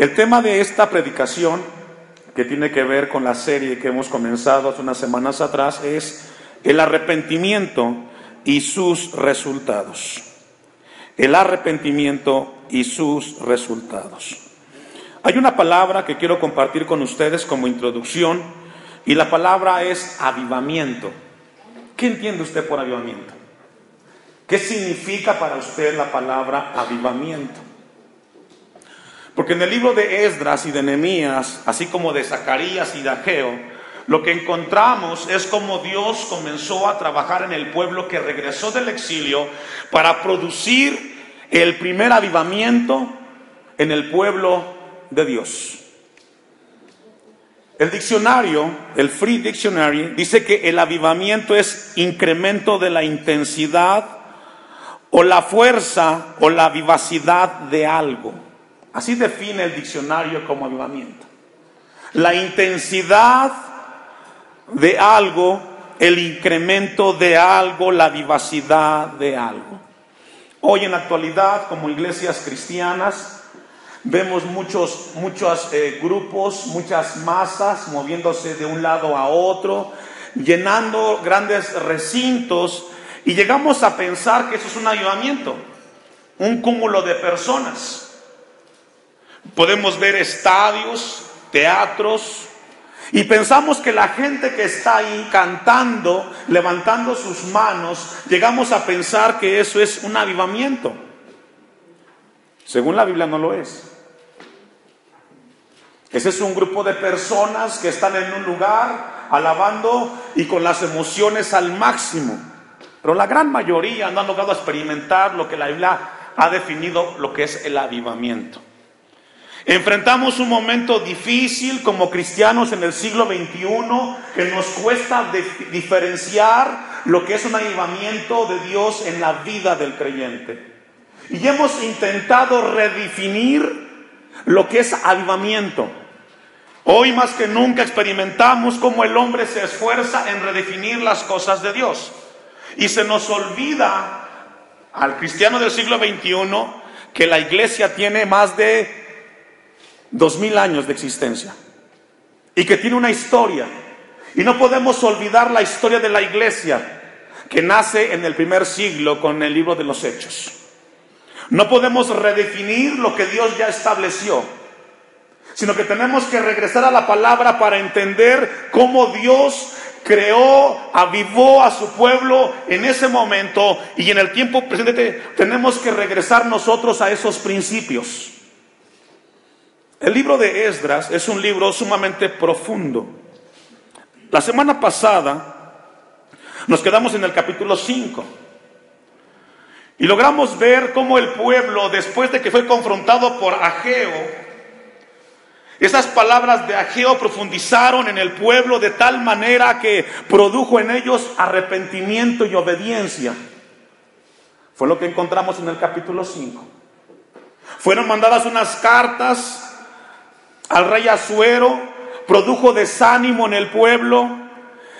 El tema de esta predicación, que tiene que ver con la serie que hemos comenzado hace unas semanas atrás, es el arrepentimiento y sus resultados. El arrepentimiento y sus resultados. Hay una palabra que quiero compartir con ustedes como introducción, y la palabra es avivamiento. ¿Qué entiende usted por avivamiento? ¿Qué significa para usted la palabra avivamiento? Porque en el libro de Esdras y de Nehemías, así como de Zacarías y de Ageo, lo que encontramos es cómo Dios comenzó a trabajar en el pueblo que regresó del exilio para producir el primer avivamiento en el pueblo de Dios. El diccionario, el Free Dictionary, dice que el avivamiento es incremento de la intensidad o la fuerza o la vivacidad de algo. Así define el diccionario como avivamiento. La intensidad de algo, el incremento de algo, la vivacidad de algo. Hoy en la actualidad, como iglesias cristianas, vemos muchos grupos, muchas masas moviéndose de un lado a otro, llenando grandes recintos, y llegamos a pensar que eso es un avivamiento, un cúmulo de personas. Podemos ver estadios, teatros, y pensamos que la gente que está ahí cantando, levantando sus manos, llegamos a pensar que eso es un avivamiento. Según la Biblia no lo es. Ese es un grupo de personas que están en un lugar alabando y con las emociones al máximo. Pero la gran mayoría no han logrado experimentar lo que la Biblia ha definido lo que es el avivamiento. Enfrentamos un momento difícil como cristianos en el siglo XXI, que nos cuesta diferenciar lo que es un avivamiento de Dios en la vida del creyente. Y hemos intentado redefinir lo que es avivamiento. Hoy más que nunca experimentamos cómo el hombre se esfuerza en redefinir las cosas de Dios. Y se nos olvida al cristiano del siglo XXI que la iglesia tiene más de 2000 años de existencia y que tiene una historia, y no podemos olvidar la historia de la iglesia que nace en el primer siglo con el libro de los Hechos. No podemos redefinir lo que Dios ya estableció, sino que tenemos que regresar a la palabra para entender cómo Dios creó, avivó a su pueblo en ese momento, y en el tiempo presente tenemos que regresar nosotros a esos principios. El libro de Esdras es un libro sumamente profundo. La semana pasada nos quedamos en el capítulo 5 y logramos ver cómo el pueblo, después de que fue confrontado por Ageo, esas palabras de Ageo profundizaron en el pueblo de tal manera que produjo en ellos arrepentimiento y obediencia. Fue lo que encontramos en el capítulo 5. Fueron mandadas unas cartas al rey Asuero, produjo desánimo en el pueblo,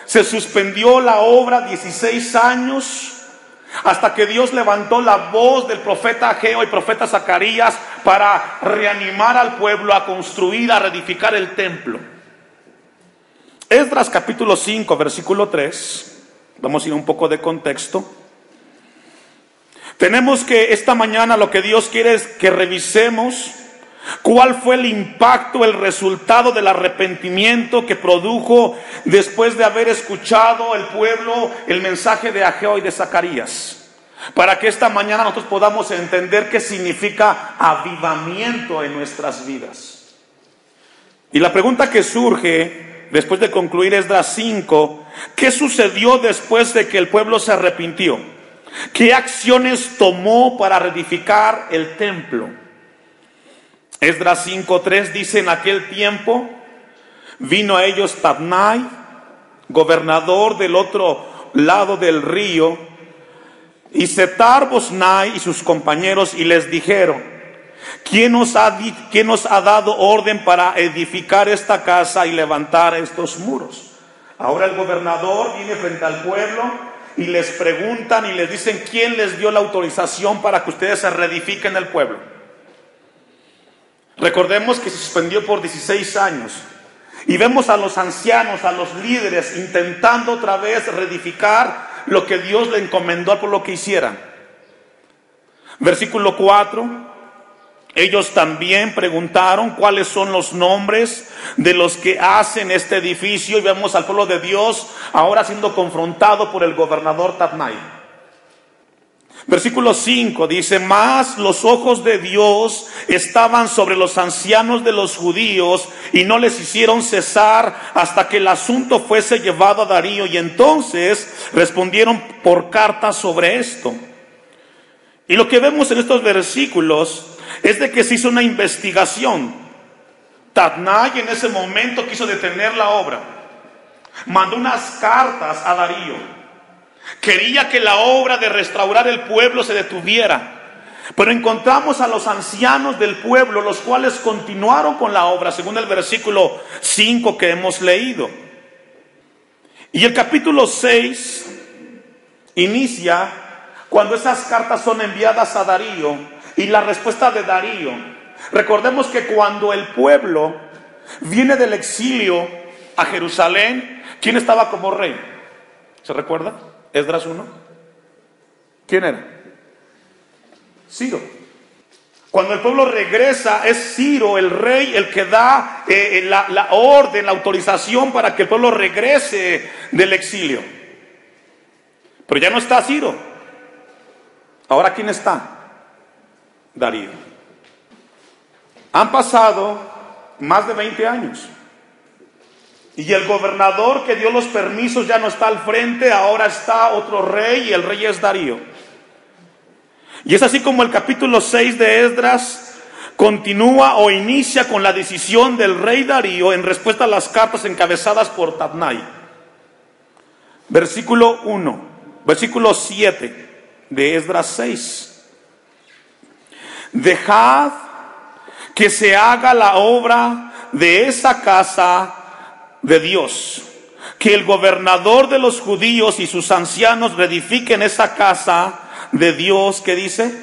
se suspendió la obra 16 años, hasta que Dios levantó la voz del profeta Ageo y profeta Zacarías para reanimar al pueblo a construir, a reedificar el templo. Esdras capítulo 5, versículo 3, vamos a ir un poco de contexto. Tenemos que esta mañana lo que Dios quiere es que revisemos ¿cuál fue el impacto, el resultado del arrepentimiento que produjo después de haber escuchado el pueblo el mensaje de Ageo y de Zacarías? Para que esta mañana nosotros podamos entender qué significa avivamiento en nuestras vidas. Y la pregunta que surge después de concluir Esdras 5, ¿qué sucedió después de que el pueblo se arrepintió? ¿Qué acciones tomó para reedificar el templo? Esdras 5:3 dice: en aquel tiempo vino a ellos Tabnai, gobernador del otro lado del río, y Setar-Boznai y sus compañeros, y les dijeron: ¿quién nos ha dado orden para edificar esta casa y levantar estos muros? Ahora el gobernador viene frente al pueblo y les preguntan y les dicen: ¿quién les dio la autorización para que ustedes se reedifiquen el pueblo? Recordemos que se suspendió por 16 años. Y vemos a los ancianos, a los líderes, intentando otra vez reedificar lo que Dios le encomendó al pueblo que hiciera. Versículo 4. Ellos también preguntaron cuáles son los nombres de los que hacen este edificio. Y vemos al pueblo de Dios ahora siendo confrontado por el gobernador Tatnai. Versículo 5 dice: mas los ojos de Dios estaban sobre los ancianos de los judíos y no les hicieron cesar hasta que el asunto fuese llevado a Darío, y entonces respondieron por carta sobre esto. Y lo que vemos en estos versículos es de que se hizo una investigación. Tatnai en ese momento quiso detener la obra, mandó unas cartas a Darío. Quería que la obra de restaurar el pueblo se detuviera. Pero encontramos a los ancianos del pueblo, los cuales continuaron con la obra, según el versículo 5 que hemos leído. Y el capítulo 6 inicia cuando esas cartas son enviadas a Darío y la respuesta de Darío. Recordemos que cuando el pueblo viene del exilio a Jerusalén, ¿quién estaba como rey? ¿Se recuerda? Esdras 1. ¿Quién era? Ciro. Cuando el pueblo regresa, es Ciro el rey el que da la orden, la autorización para que el pueblo regrese del exilio. Pero ya no está Ciro. Ahora ¿quién está? Darío. Han pasado más de 20 años. Y el gobernador que dio los permisos ya no está al frente, ahora está otro rey, y el rey es Darío. Y es así como el capítulo 6 de Esdras continúa o inicia con la decisión del rey Darío en respuesta a las cartas encabezadas por Tatnai. Versículo 7 de Esdras 6. Dejad que se haga la obra de esa casa de Dios, que el gobernador de los judíos y sus ancianos reedifiquen esa casa de Dios. ¿Qué dice?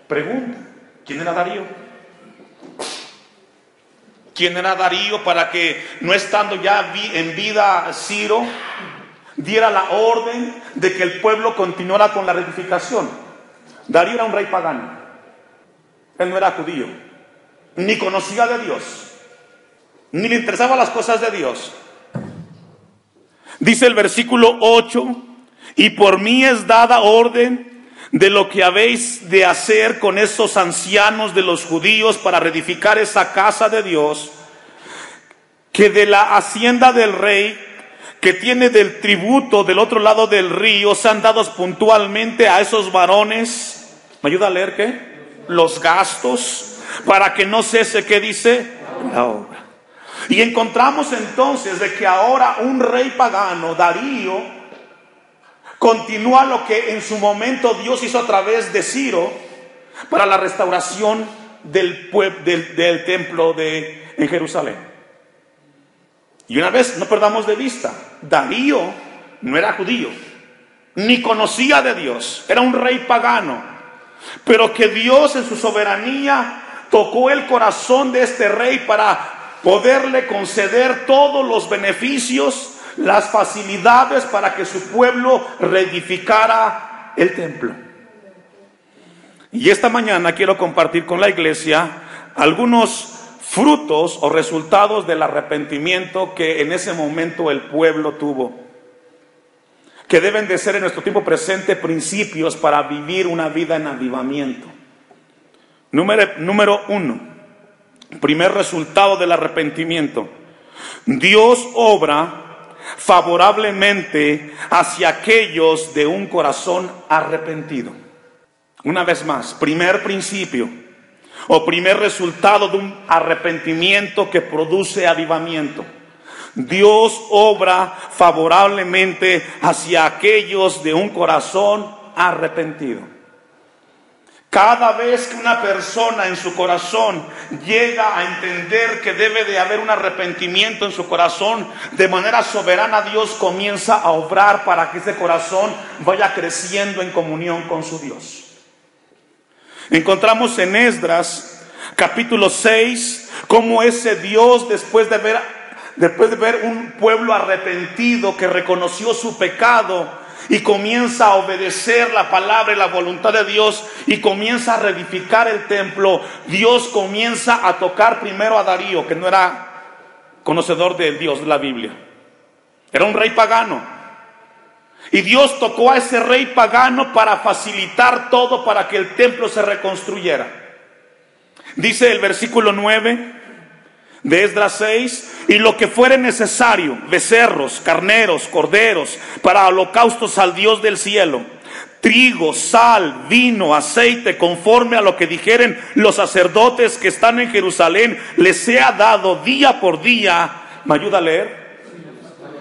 Pregunta: ¿quién era Darío? ¿Quién era Darío para que, no estando ya en vida Ciro, diera la orden de que el pueblo continuara con la reedificación? Darío era un rey pagano. Él no era judío, ni conocía de Dios, ni le interesaban las cosas de Dios. Dice el versículo 8: y por mí es dada orden de lo que habéis de hacer con esos ancianos de los judíos para reedificar esa casa de Dios, que de la hacienda del rey, que tiene del tributo del otro lado del río, sean dados puntualmente a esos varones. ¿Me ayuda a leer qué? Los gastos, para que no cese, ¿qué dice? La obra. Y encontramos entonces de que ahora un rey pagano, Darío, continúa lo que en su momento Dios hizo a través de Ciro para la restauración del templo en Jerusalén. Y una vez, no perdamos de vista, Darío no era judío, ni conocía de Dios, era un rey pagano, pero que Dios en su soberanía tocó el corazón de este rey para poderle conceder todos los beneficios, las facilidades para que su pueblo reedificara el templo. Y esta mañana quiero compartir con la iglesia algunos frutos o resultados del arrepentimiento que en ese momento el pueblo tuvo, que deben de ser en nuestro tiempo presente principios para vivir una vida en avivamiento. Número 1. Primer resultado del arrepentimiento: Dios obra favorablemente hacia aquellos de un corazón arrepentido. Una vez más, primer principio o primer resultado de un arrepentimiento que produce avivamiento: Dios obra favorablemente hacia aquellos de un corazón arrepentido. Cada vez que una persona en su corazón llega a entender que debe de haber un arrepentimiento en su corazón, de manera soberana Dios comienza a obrar para que ese corazón vaya creciendo en comunión con su Dios. Encontramos en Esdras Capítulo 6, cómo ese Dios, después de ver un pueblo arrepentido que reconoció su pecado y comienza a obedecer la palabra y la voluntad de Dios y comienza a reedificar el templo, Dios comienza a tocar primero a Darío, que no era conocedor del Dios de la Biblia, era un rey pagano. Y Dios tocó a ese rey pagano para facilitar todo, para que el templo se reconstruyera. Dice el versículo 9 de Esdras 6: y lo que fuere necesario, becerros, carneros, corderos, para holocaustos al Dios del cielo, trigo, sal, vino, aceite, conforme a lo que dijeren los sacerdotes que están en Jerusalén, les sea dado día por día. ¿Me ayuda a leer?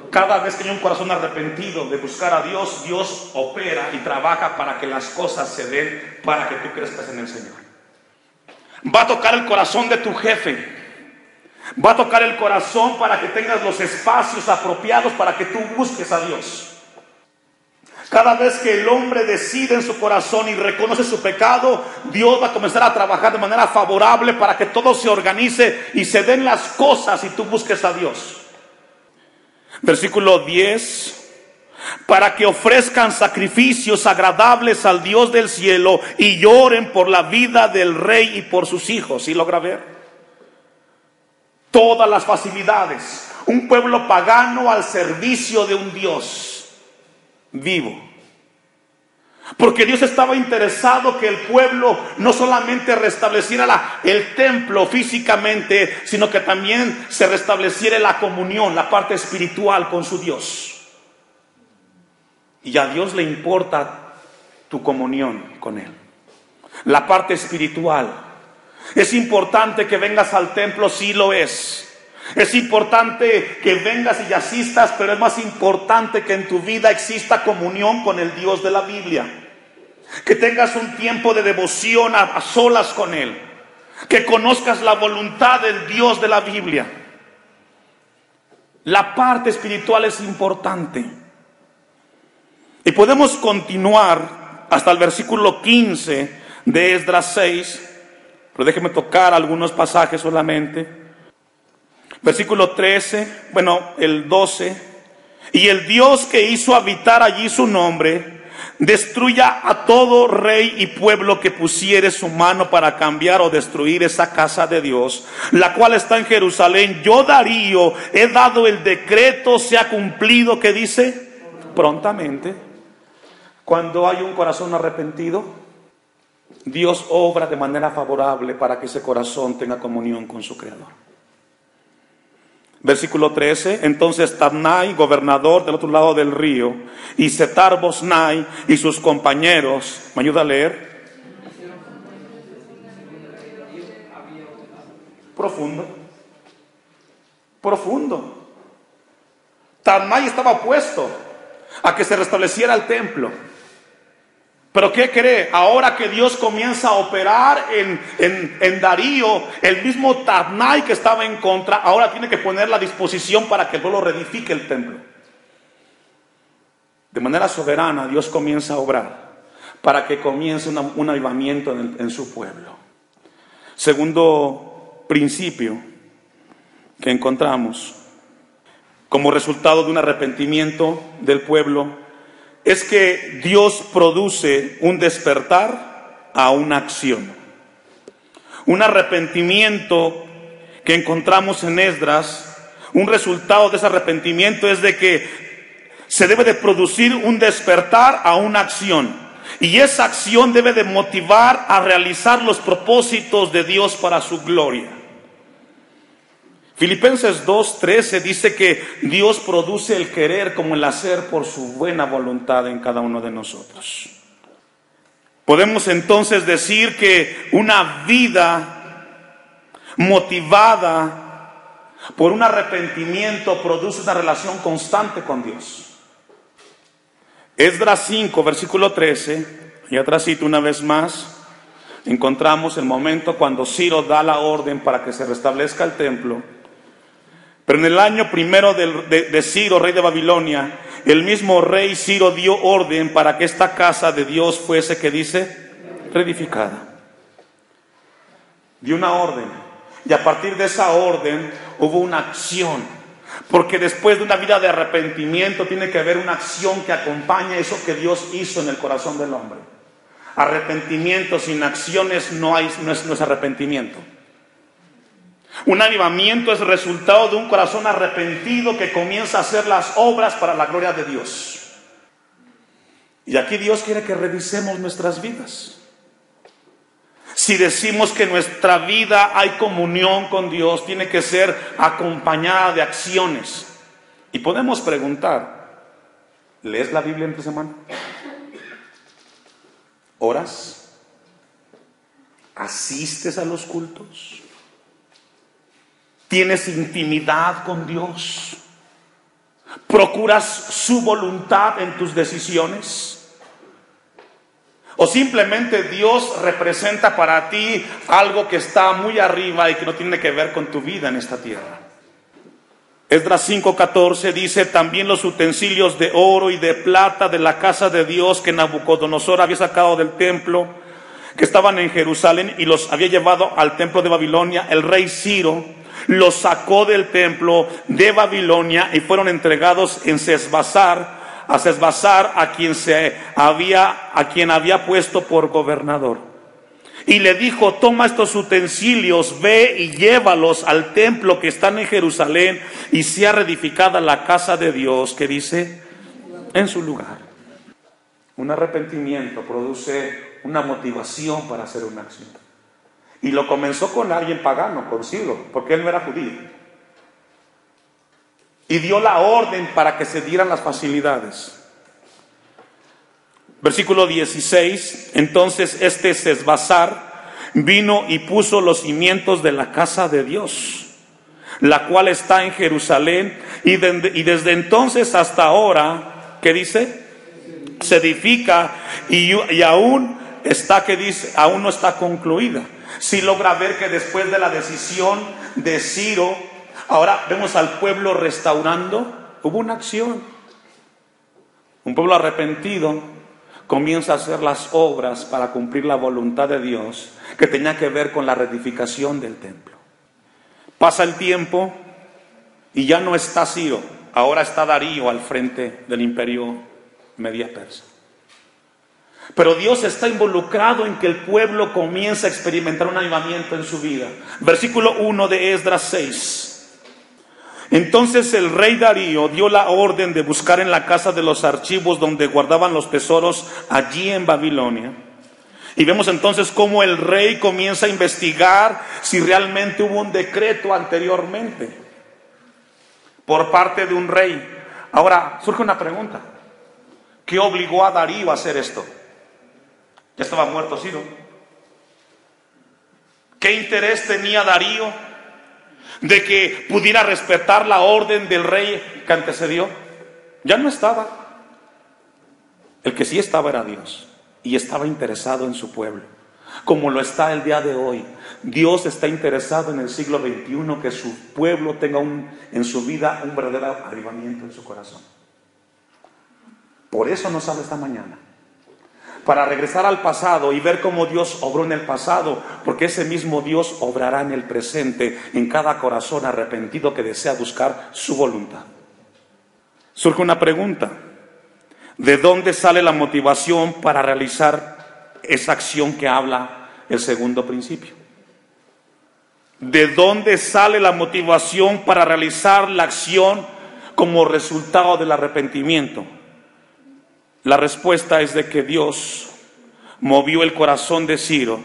Cada vez que hay un corazón arrepentido de buscar a Dios, Dios opera y trabaja para que las cosas se den, para que tú crezcas en el Señor. Va a tocar el corazón de tu jefe, va a tocar el corazón para que tengas los espacios apropiados para que tú busques a Dios. Cada vez que el hombre decide en su corazón y reconoce su pecado, Dios va a comenzar a trabajar de manera favorable para que todo se organice y se den las cosas y tú busques a Dios. Versículo 10: para que ofrezcan sacrificios agradables al Dios del cielo y lloren por la vida del rey y por sus hijos. ¿Sí logra ver? Todas las facilidades. Un pueblo pagano al servicio de un Dios vivo. Porque Dios estaba interesado que el pueblo no solamente restableciera el templo físicamente, sino que también se restableciera la comunión, la parte espiritual con su Dios. Y a Dios le importa tu comunión con Él, la parte espiritual. Es importante que vengas al templo, sí lo es. Es importante que vengas y asistas, pero es más importante que en tu vida exista comunión con el Dios de la Biblia. Que tengas un tiempo de devoción a solas con Él. Que conozcas la voluntad del Dios de la Biblia. La parte espiritual es importante. Y podemos continuar hasta el versículo 15 de Esdras 6. Pero déjeme tocar algunos pasajes solamente. Versículo 13, el 12. Y el Dios que hizo habitar allí su nombre, destruya a todo rey y pueblo que pusiere su mano para cambiar o destruir esa casa de Dios, la cual está en Jerusalén. Yo, Darío, he dado el decreto, se ha cumplido, ¿qué dice? Prontamente. Cuando hay un corazón arrepentido, Dios obra de manera favorable para que ese corazón tenga comunión con su Creador. Versículo 13: entonces Tatnai, gobernador del otro lado del río, y Setar-Boznai y sus compañeros, ¿me ayuda a leer? Profundo. Tatnai estaba opuesto a que se restableciera el templo. Pero ¿qué cree? Ahora que Dios comienza a operar en Darío, el mismo Tatnai que estaba en contra, ahora tiene que poner la disposición para que el pueblo reedifique el templo. De manera soberana, Dios comienza a obrar para que comience un avivamiento en su pueblo. Segundo principio que encontramos como resultado de un arrepentimiento del pueblo es que Dios produce un despertar a una acción. Un arrepentimiento que encontramos en Esdras, un resultado de ese arrepentimiento es de que se debe de producir un despertar a una acción. Y esa acción debe de motivar a realizar los propósitos de Dios para su gloria. Filipenses 2:13 dice que Dios produce el querer como el hacer por su buena voluntad en cada uno de nosotros. Podemos entonces decir que una vida motivada por un arrepentimiento produce una relación constante con Dios. Esdras 5, versículo 13, y atrás cito una vez más, encontramos el momento cuando Ciro da la orden para que se restablezca el templo. Pero en el año primero de Ciro, rey de Babilonia, el mismo rey Ciro dio orden para que esta casa de Dios fuese, ¿qué dice? Reedificada. dio una orden. Y a partir de esa orden hubo una acción. Porque después de una vida de arrepentimiento tiene que haber una acción que acompañe eso que Dios hizo en el corazón del hombre. Arrepentimiento sin acciones no es arrepentimiento. Un avivamiento es resultado de un corazón arrepentido que comienza a hacer las obras para la gloria de Dios. Y aquí Dios quiere que revisemos nuestras vidas. Si decimos que en nuestra vida hay comunión con Dios, tiene que ser acompañada de acciones. Y podemos preguntar, ¿lees la Biblia entre semana? ¿Oras? ¿Asistes a los cultos? ¿Tienes intimidad con Dios? ¿Procuras su voluntad en tus decisiones? ¿O simplemente Dios representa para ti algo que está muy arriba y que no tiene que ver con tu vida en esta tierra? Esdras 5:14 dice: también los utensilios de oro y de plata de la casa de Dios que Nabucodonosor había sacado del templo, que estaban en Jerusalén, y los había llevado al templo de Babilonia, el rey Ciro los sacó del templo de Babilonia y fueron entregados en a Sesbazar, a quien había puesto por gobernador. Y le dijo: toma estos utensilios, ve y llévalos al templo que está en Jerusalén, y sea reedificada la casa de Dios, que dice, en su lugar. Un arrepentimiento produce una motivación para hacer una acción. Y lo comenzó con alguien pagano, con Ciro, porque él no era judío. Y dio la orden para que se dieran las facilidades. Versículo 16: entonces Sesbazar vino y puso los cimientos de la casa de Dios, la cual está en Jerusalén, y desde entonces hasta ahora, ¿qué dice? Se edifica, y aún está, ¿qué dice? Aún no está concluida. Si logra ver que después de la decisión de Ciro, ahora vemos al pueblo restaurando. Hubo una acción. Un pueblo arrepentido comienza a hacer las obras para cumplir la voluntad de Dios, que tenía que ver con la reedificación del templo. Pasa el tiempo y ya no está Ciro, ahora está Darío al frente del imperio media persa. Pero Dios está involucrado en que el pueblo comience a experimentar un avivamiento en su vida. Versículo 1 de Esdras 6. Entonces el rey Darío dio la orden de buscar en la casa de los archivos donde guardaban los tesoros allí en Babilonia. Y vemos entonces cómo el rey comienza a investigar si realmente hubo un decreto anteriormente por parte de un rey. Ahora surge una pregunta: ¿qué obligó a Darío a hacer esto? Ya estaba muerto Ciro. ¿Qué interés tenía Darío de que pudiera respetar la orden del rey que antecedió? Ya no estaba. El que sí estaba era Dios, y estaba interesado en su pueblo, como lo está el día de hoy. Dios está interesado en el siglo XXI que su pueblo tenga en su vida un verdadero avivamiento en su corazón. Por eso nos habla esta mañana, para regresar al pasado y ver cómo Dios obró en el pasado, porque ese mismo Dios obrará en el presente, en cada corazón arrepentido que desea buscar su voluntad. Surge una pregunta: ¿de dónde sale la motivación para realizar esa acción que habla el segundo principio? ¿De dónde sale la motivación para realizar la acción como resultado del arrepentimiento? La respuesta es de que Dios movió el corazón de Ciro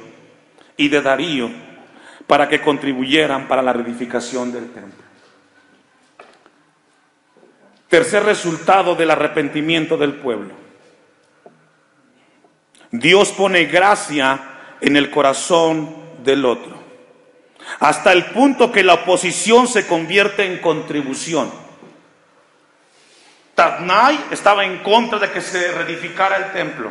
y de Darío para que contribuyeran para la reedificación del templo. Tercer resultado del arrepentimiento del pueblo: Dios pone gracia en el corazón del otro, hasta el punto que la oposición se convierte en contribución. Tatnai estaba en contra de que se reedificara el templo,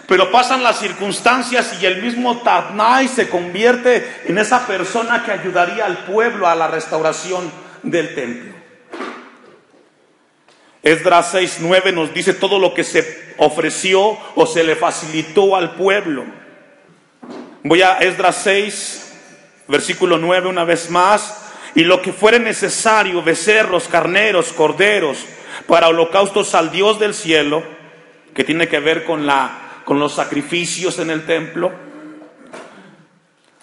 pero pasan las circunstancias y el mismo Tatnai se convierte en esa persona que ayudaría al pueblo a la restauración del templo. Esdras 6:9 nos dice todo lo que se ofreció o se le facilitó al pueblo. Voy a Esdras 6, Versículo 9 una vez más. Y lo que fuere necesario, becerros, carneros, corderos, para holocaustos al Dios del cielo, que tiene que ver con los sacrificios en el templo.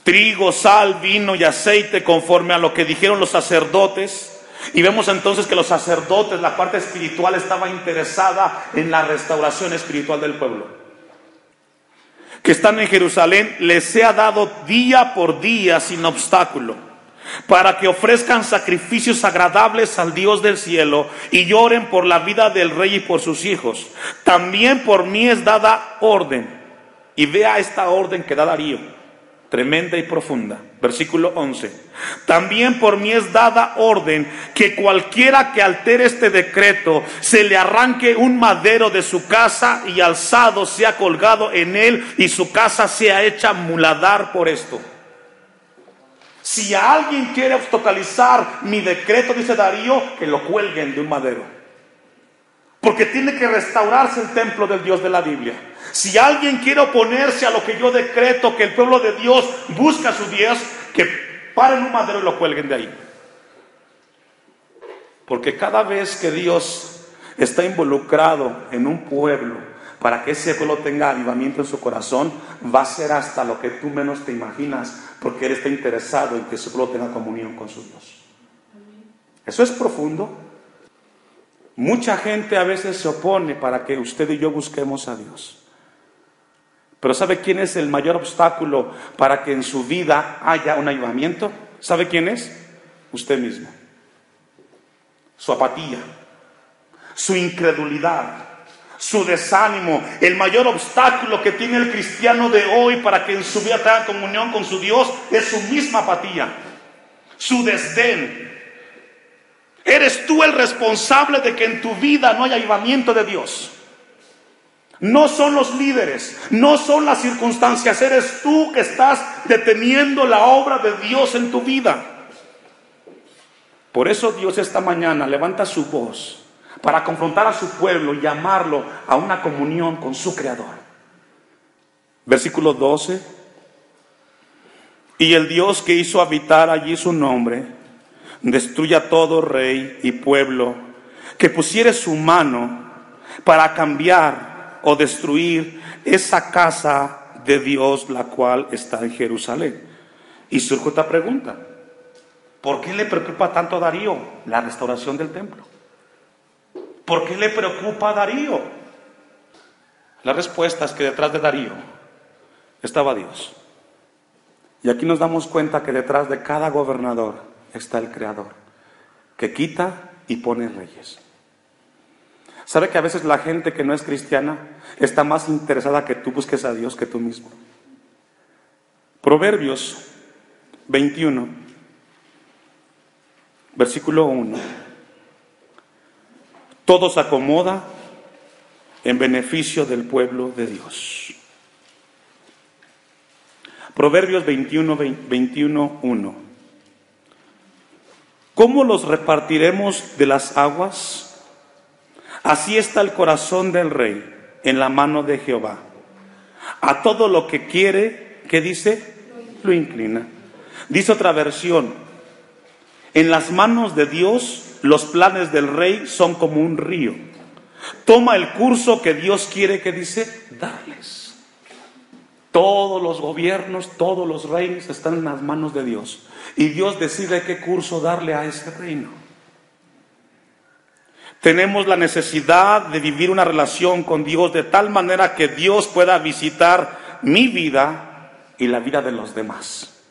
Trigo, sal, vino y aceite, conforme a lo que dijeron los sacerdotes. Y vemos entonces que los sacerdotes, la parte espiritual, estaba interesada en la restauración espiritual del pueblo. Que están en Jerusalén, les sea dado día por día sin obstáculo, para que ofrezcan sacrificios agradables al Dios del cielo y lloren por la vida del rey y por sus hijos. También por mí es dada orden. Y vea esta orden que da Darío, tremenda y profunda. Versículo 11. También por mí es dada orden que cualquiera que altere este decreto, se le arranque un madero de su casa y alzado sea colgado en él y su casa sea hecha muladar por esto. Si alguien quiere obstaculizar mi decreto, dice Darío, que lo cuelguen de un madero. Porque tiene que restaurarse el templo del Dios de la Biblia. Si alguien quiere oponerse a lo que yo decreto, que el pueblo de Dios busca a su Dios, que paren un madero y lo cuelguen de ahí. Porque cada vez que Dios está involucrado en un pueblo, para que ese pueblo tenga avivamiento en su corazón, va a ser hasta lo que tú menos te imaginas, porque Él está interesado en que su pueblo tenga comunión con su Dios. Eso es profundo. Mucha gente a veces se opone para que usted y yo busquemos a Dios. Pero ¿sabe quién es el mayor obstáculo para que en su vida haya un avivamiento? ¿Sabe quién es? Usted mismo. Su apatía, su incredulidad, su desánimo. El mayor obstáculo que tiene el cristiano de hoy para que en su vida tenga comunión con su Dios es su misma apatía, su desdén. Eres tú el responsable de que en tu vida no haya avivamiento de Dios. No son los líderes, no son las circunstancias, eres tú que estás deteniendo la obra de Dios en tu vida. Por eso Dios esta mañana levanta su voz para confrontar a su pueblo y llamarlo a una comunión con su Creador. Versículo 12. Y el Dios que hizo habitar allí su nombre, destruya todo rey y pueblo que pusiere su mano para cambiar o destruir esa casa de Dios, la cual está en Jerusalén. Y surge otra pregunta: ¿por qué le preocupa tanto a Darío la restauración del templo? ¿Por qué le preocupa a Darío? La respuesta es que detrás de Darío estaba Dios. Y aquí nos damos cuenta que detrás de cada gobernador está el Creador, que quita y pone reyes. ¿Sabe que a veces la gente que no es cristiana está más interesada que tú busques a Dios que tú mismo? Proverbios 21, versículo 1. Todo se acomoda en beneficio del pueblo de Dios. Proverbios 21, 1. ¿Cómo los repartiremos de las aguas? Así está el corazón del rey en la mano de Jehová. A todo lo que quiere, ¿qué dice? Lo inclina. Dice otra versión: en las manos de Dios los planes del rey son como un río. Toma el curso que Dios quiere, ¿qué dice? Darles. Todos los gobiernos, todos los reinos están en las manos de Dios. Y Dios decide qué curso darle a ese reino. Tenemos la necesidad de vivir una relación con Dios de tal manera que Dios pueda visitar mi vida y la vida de los demás.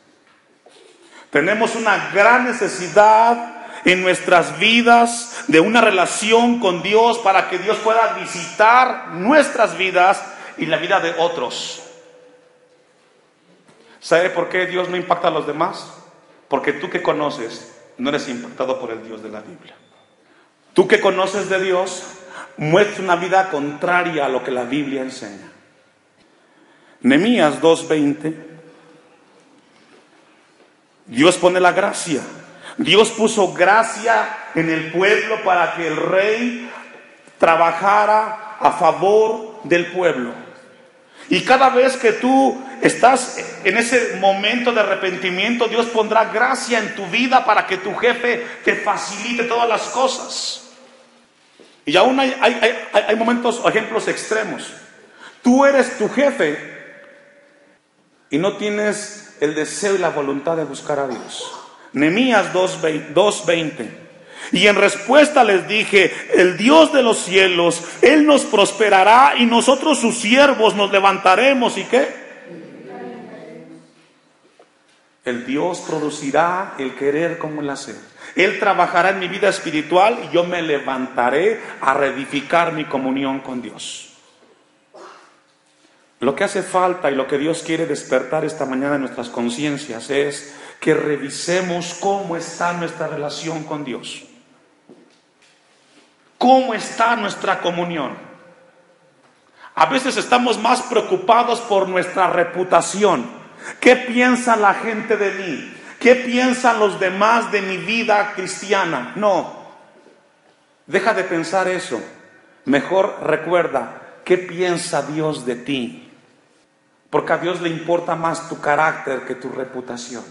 Tenemos una gran necesidad en nuestras vidas de una relación con Dios para que Dios pueda visitar nuestras vidas y la vida de otros. ¿Sabe por qué Dios no impacta a los demás? Porque tú que conoces no eres impactado por el Dios de la Biblia. Tú que conoces de Dios muestras una vida contraria a lo que la Biblia enseña. Nehemías 2:20. Dios pone la gracia. Dios puso gracia en el pueblo para que el rey trabajara a favor del pueblo. Y cada vez que tú estás en ese momento de arrepentimiento, Dios pondrá gracia en tu vida para que tu jefe te facilite todas las cosas. Y aún hay momentos o ejemplos extremos. Tú eres tu jefe y no tienes el deseo y la voluntad de buscar a Dios. Nehemías 2:20. Y en respuesta les dije: el Dios de los cielos, Él nos prosperará y nosotros sus siervos nos levantaremos. ¿Y qué? El Dios producirá el querer como el hacer. Él trabajará en mi vida espiritual y yo me levantaré a reedificar mi comunión con Dios. Lo que hace falta y lo que Dios quiere despertar esta mañana en nuestras conciencias es que revisemos cómo está nuestra relación con Dios. ¿Cómo está nuestra comunión? A veces estamos más preocupados por nuestra reputación. ¿Qué piensa la gente de mí? ¿Qué piensan los demás de mi vida cristiana? No, deja de pensar eso. Mejor recuerda, ¿qué piensa Dios de ti? Porque a Dios le importa más tu carácter que tu reputación.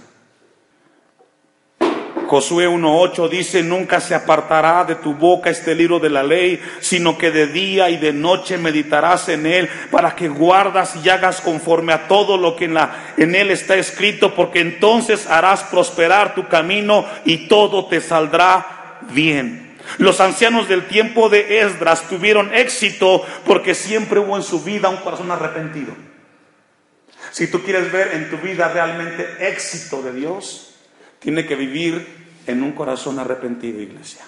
Josué 1:8 dice: nunca se apartará de tu boca este libro de la ley, sino que de día y de noche meditarás en él, para que guardas y hagas conforme a todo lo que en él está escrito, porque entonces harás prosperar tu camino y todo te saldrá bien. Los ancianos del tiempo de Esdras tuvieron éxito porque siempre hubo en su vida un corazón arrepentido. Si tú quieres ver en tu vida realmente éxito de Dios, tiene que vivir en un corazón arrepentido, iglesia.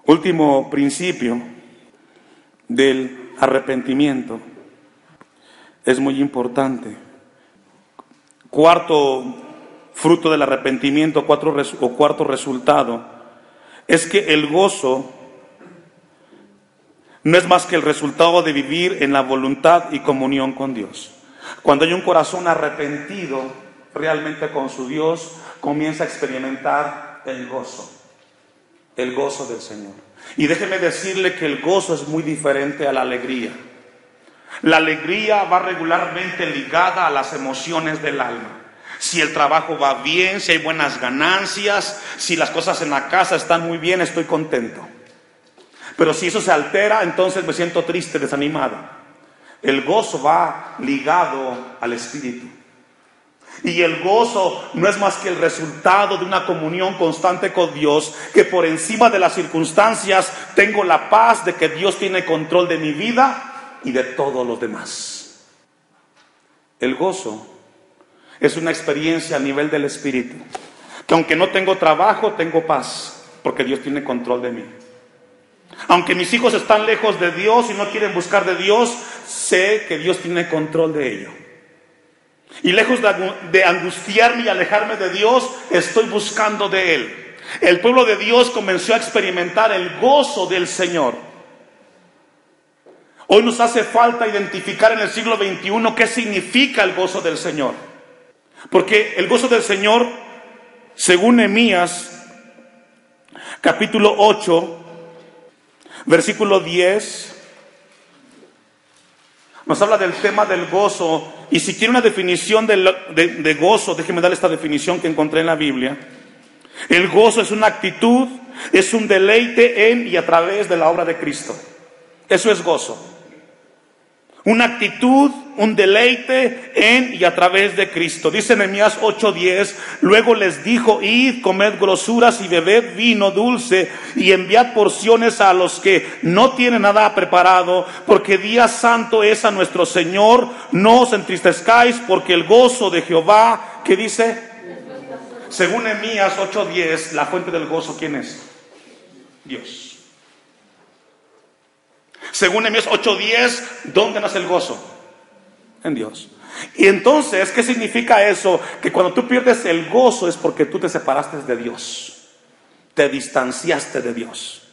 Último principio del arrepentimiento. Es muy importante. Cuarto fruto del arrepentimiento, cuarto resultado, es que el gozo no es más que el resultado de vivir en la voluntad y comunión con Dios. Cuando hay un corazón arrepentido realmente con su Dios, comienza a experimentar el gozo del Señor. Y déjeme decirle que el gozo es muy diferente a la alegría. La alegría va regularmente ligada a las emociones del alma. Si el trabajo va bien, si hay buenas ganancias, si las cosas en la casa están muy bien, estoy contento. Pero si eso se altera, entonces me siento triste, desanimado. El gozo va ligado al espíritu. Y el gozo no es más que el resultado de una comunión constante con Dios, que por encima de las circunstancias tengo la paz de que Dios tiene control de mi vida y de todos los demás. El gozo es una experiencia a nivel del espíritu, que aunque no tengo trabajo, tengo paz, porque Dios tiene control de mí. Aunque mis hijos están lejos de Dios y no quieren buscar de Dios, sé que Dios tiene control de ello. Y lejos de angustiarme y alejarme de Dios, estoy buscando de Él. El pueblo de Dios comenzó a experimentar el gozo del Señor. Hoy nos hace falta identificar en el siglo XXI qué significa el gozo del Señor. Porque el gozo del Señor, según Nehemías, capítulo 8, versículo 10, nos habla del tema del gozo. Y si quiere una definición de gozo, déjeme darle esta definición que encontré en la Biblia. El gozo es una actitud, es un deleite en y a través de la obra de Cristo. Eso es gozo. Una actitud, un deleite en y a través de Cristo. Dice Nehemías 8:10, luego les dijo: id, comed grosuras y bebed vino dulce y enviad porciones a los que no tienen nada preparado, porque día santo es a nuestro Señor. No os entristezcáis, porque el gozo de Jehová, ¿qué dice? Según Nehemías 8:10, la fuente del gozo, ¿quién es? Dios. Según Nehemías 8:10, ¿dónde nace el gozo? En Dios. Y entonces, ¿qué significa eso? Que cuando tú pierdes el gozo es porque tú te separaste de Dios, te distanciaste de Dios.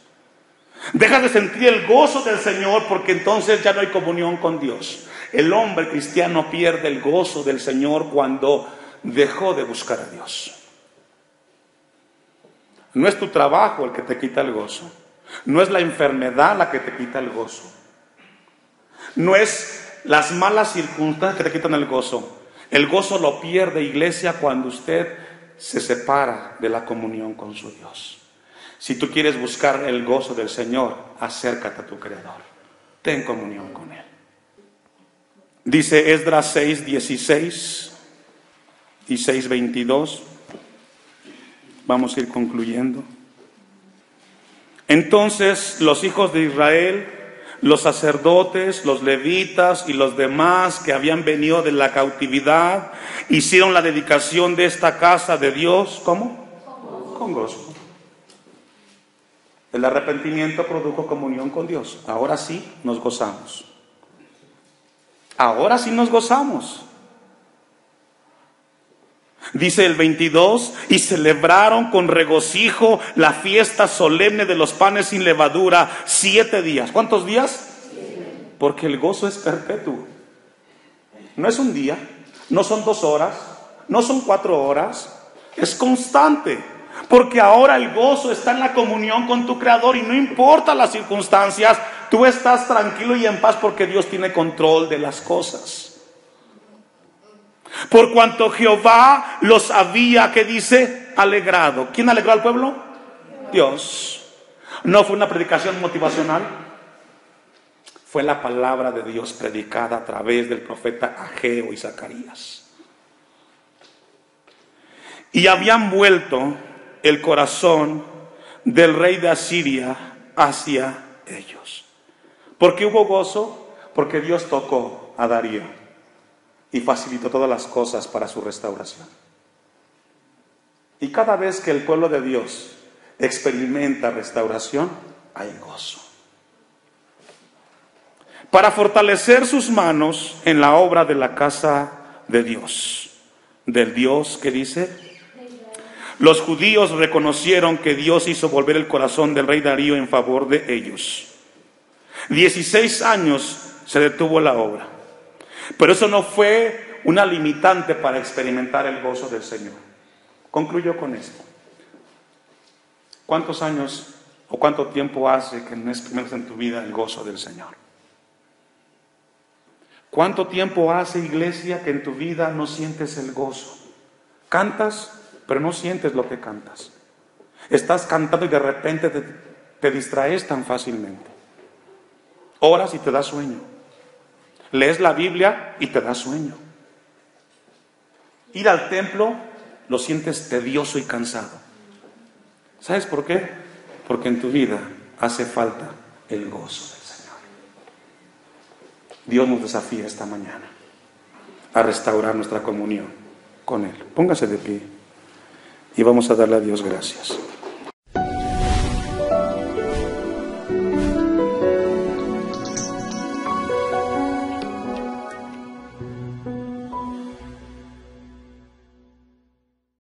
Dejas de sentir el gozo del Señor porque entonces ya no hay comunión con Dios. El hombre cristiano pierde el gozo del Señor cuando dejó de buscar a Dios. No es tu trabajo el que te quita el gozo. No es la enfermedad la que te quita el gozo. No es las malas circunstancias que te quitan el gozo. El gozo lo pierde, iglesia, cuando usted se separa de la comunión con su Dios. Si tú quieres buscar el gozo del Señor, acércate a tu Creador. Ten comunión con Él. Dice Esdras 6:16 y 6:22. Vamos a ir concluyendo. Entonces los hijos de Israel, los sacerdotes, los levitas y los demás que habían venido de la cautividad, hicieron la dedicación de esta casa de Dios, ¿cómo? Con gozo. El arrepentimiento produjo comunión con Dios. Ahora sí nos gozamos. Ahora sí nos gozamos. Dice el 22, y celebraron con regocijo la fiesta solemne de los panes sin levadura 7 días. ¿Cuántos días? 7. Porque el gozo es perpetuo. No es un día, no son 2 horas, no son 4 horas, es constante. Porque ahora el gozo está en la comunión con tu Creador y no importa las circunstancias, tú estás tranquilo y en paz porque Dios tiene control de las cosas. Por cuanto Jehová los había, ¿qué dice? Alegrado. ¿Quién alegró al pueblo? Dios. No fue una predicación motivacional, fue la palabra de Dios predicada a través del profeta Ageo y Zacarías. Y habían vuelto el corazón del rey de Asiria hacia ellos. ¿Por qué hubo gozo? Porque Dios tocó a Darío y facilitó todas las cosas para su restauración. Y cada vez que el pueblo de Dios experimenta restauración, hay gozo. Para fortalecer sus manos en la obra de la casa de Dios, del Dios que dice, los judíos reconocieron que Dios hizo volver el corazón del rey Darío en favor de ellos. 16 años se detuvo la obra. Pero eso no fue una limitante para experimentar el gozo del Señor. Concluyo con esto. ¿Cuántos años o cuánto tiempo hace que no experimentas en tu vida el gozo del Señor? ¿Cuánto tiempo hace, iglesia, que en tu vida no sientes el gozo? Cantas, pero no sientes lo que cantas. Estás cantando y de repente te distraes tan fácilmente. Oras y te da sueño. Lees la Biblia y te da sueño. Ir al templo lo sientes tedioso y cansado. ¿Sabes por qué? Porque en tu vida hace falta el gozo del Señor. Dios nos desafía esta mañana a restaurar nuestra comunión con Él. Póngase de pie y vamos a darle a Dios gracias.